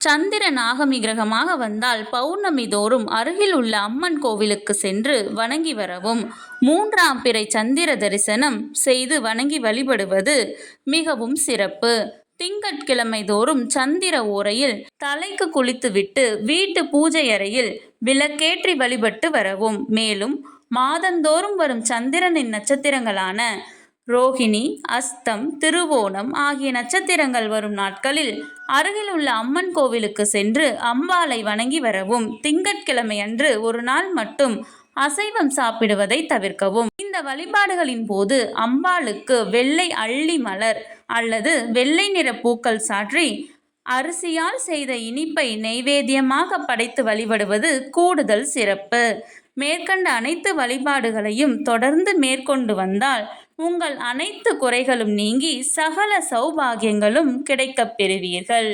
சந்திரன் ஆகமி கிரகமாக வந்தால் பௌர்ணமி தோறும் அருகில் உள்ள அம்மன் கோவிலுக்கு சென்று வணங்கி வரவும், 3ஆம் பிறை சந்திர தரிசனம் செய்து வணங்கி வழிபடுவது மிகவும் சிறப்பு. திங்கட்கிழமை தோறும் சந்திர ஓரையில் தலைக்கு குளித்துவிட்டு வீட்டு பூஜை அறையில் விளக்கேற்றி வழிபட்டு வரவும். மேலும் மாதந்தோறும் வரும் சந்திரனின் நட்சத்திரங்களான ரோகிணி, அஸ்தம், திருவோணம் ஆகிய நட்சத்திரங்கள் வரும் நாட்களில் அருகில் உள்ள அம்மன் கோவிலுக்கு சென்று அம்பாளை வணங்கி வரவும். திங்கட்கிழமை அன்று ஒரு நாள் மட்டும் அசைவம் சாப்பிடுவதை தவிர்க்கவும். இந்த வழிபாடுகளின் போது அம்பாளுக்கு வெள்ளை அள்ளி மலர் அல்லது வெள்ளை நிற பூக்கள் சாற்றி அரிசியால் செய்த இனிப்பை நெய்வேத்தியமாக படைத்து வழிபடுவது கூடுதல் சிறப்பு. மேற்கண்ட அனைத்து வழிபாடுகளையும் தொடர்ந்து மேற்கொண்டு வந்தால் உங்கள் அனைத்து குறைகளும் நீங்கி சகல சௌபாகியங்களும் கிடைக்கப் பெறுவீர்கள்.